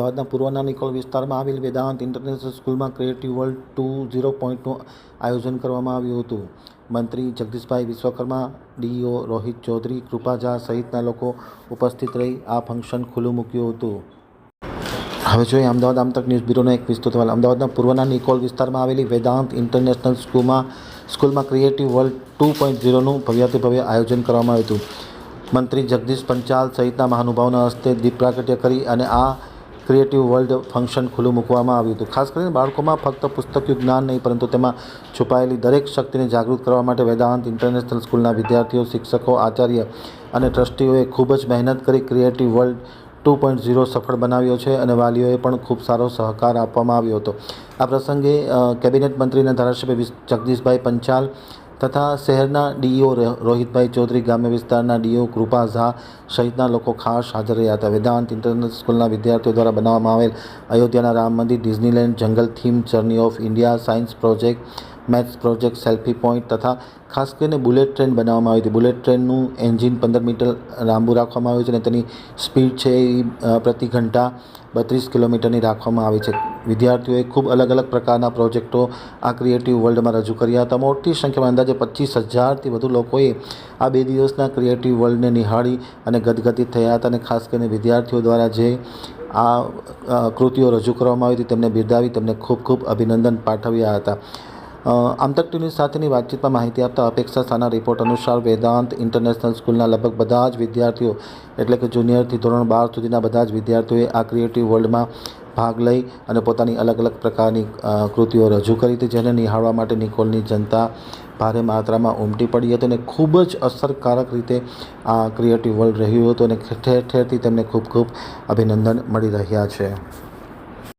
અમદાવાદના પૂર્વના નિકોલ વિસ્તારમાં આવેલ વેદાંત ઇન્ટરનેશનલ સ્કૂલમાં ક્રિએટિવ વર્લ્ડ 2.0નું આયોજન કરવામાં આવ્યું હતું. મંત્રી જગદીશભાઈ વિશ્વકર્મા, ડીઈઓ રોહિત ચૌધરી, કૃપા ઝા સહિતના લોકો ઉપસ્થિત રહી આ ફંક્શન ખુલ્લું મૂક્યું હતું. હવે જોઈએ અમદાવાદ આમતક ન્યૂઝ બ્યુરોનો એક વિસ્તૃત અહેવાલ. અમદાવાદના પૂર્વના નિકોલ વિસ્તારમાં આવેલી વેદાંત ઇન્ટરનેશનલ સ્કૂલમાં ક્રિએટિવ વર્લ્ડ 2.0નું ભવ્યાતિભવ્ય આયોજન કરવામાં આવ્યું હતું. મંત્રી જગદીશ પંચાલ સહિતના મહાનુભાવોના હસ્તે દીપ પ્રાગટ્ય કરી અને આ ક્રિએટિવ વર્લ્ડ ફંક્શન ખુલ્લું મૂકવામાં આવ્યું હતું. ખાસ કરીને બાળકોમાં ફક્ત પુસ્તકીય જ્ઞાન નહીં પરંતુ તેમાં છુપાયેલી દરેક શક્તિને જાગૃત કરવા માટે વેદાંત ઇન્ટરનેશનલ સ્કૂલના વિદ્યાર્થીઓ, શિક્ષકો, આચાર્ય અને ટ્રસ્ટીઓએ ખૂબ જ મહેનત કરી ક્રિએટિવ વર્લ્ડ 2.0 સફળ બનાવ્યો છે અને વાલીઓએ પણ ખૂબ સારો સહકાર આપવામાં આવ્યો હતો. આ પ્રસંગે કેબિનેટ મંત્રીના ધારાસભ્ય જગદીશભાઈ પંચાલ તથા શહેરના ડીઈઓ રોહિતભાઈ ચૌધરી, ગ્રામ્ય વિસ્તારના ડીઈઓ કૃપા ઝા સહિતના લોકો ખાસ હાજર રહ્યા હતા. વેદાંત ઇન્ટરનેશનલ સ્કૂલના વિદ્યાર્થીઓ દ્વારા બનાવવામાં આવેલ અયોધ્યાના રામ મંદિર, ડિઝનીલેન્ડ, જંગલ theme, journey of India, science project, maths project, selfie point તથા ખાસ કરીને બુલેટ ટ્રેન બનાવવામાં આવી હતી. બુલેટ ટ્રેનનું એન્જિન 15 મીટર લાંબુ રાખવામાં આવ્યું છે અને તેની સ્પીડ છે એ પ્રતિ ઘંટા 32 કિલોમીટરની રાખવામાં આવી છે. વિદ્યાર્થીઓએ ખૂબ અલગ અલગ પ્રકારના પ્રોજેક્ટો આ ક્રિએટિવ વર્લ્ડમાં રજૂ કર્યા હતા. મોટી સંખ્યામાં અંદાજે 25,000થી વધુ લોકોએ આ 2 દિવસના ક્રિએટિવ વર્લ્ડને નિહાળી અને ગદગદિત થયા હતા. અને ખાસ કરીને વિદ્યાર્થીઓ દ્વારા જે આ કૃતિઓ રજૂ કરવામાં આવી હતી તેમને બિરદાવી તેમને ખૂબ ખૂબ અભિનંદન પાઠવ્યા હતા. આમતક ટીવી સાથેની વાતચીતમાં માહિતી આપતા અપેક્ષા શાહના રિપોર્ટ અનુસાર વેદાંત ઇન્ટરનેશનલ સ્કૂલના લગભગ બધા જ વિદ્યાર્થીઓ એટલે કે જુનિયરથી ધોરણ 12 સુધીના બધા જ વિદ્યાર્થીઓએ આ ક્રિએટિવ વર્લ્ડમાં ભાગ લઈ અને પોતાની અલગ અલગ પ્રકારની કૃતિઓ રજૂ કરી હતી, જેને નિહાળવા માટે નિકોલની જનતા ભારે માત્રામાં ઉમટી પડી હતી અને ખૂબ જ અસરકારક રીતે આ ક્રિએટિવ વર્લ્ડ રહ્યું હતું અને ઠેર ઠેરથી તેમને ખૂબ ખૂબ અભિનંદન મળી રહ્યા છે.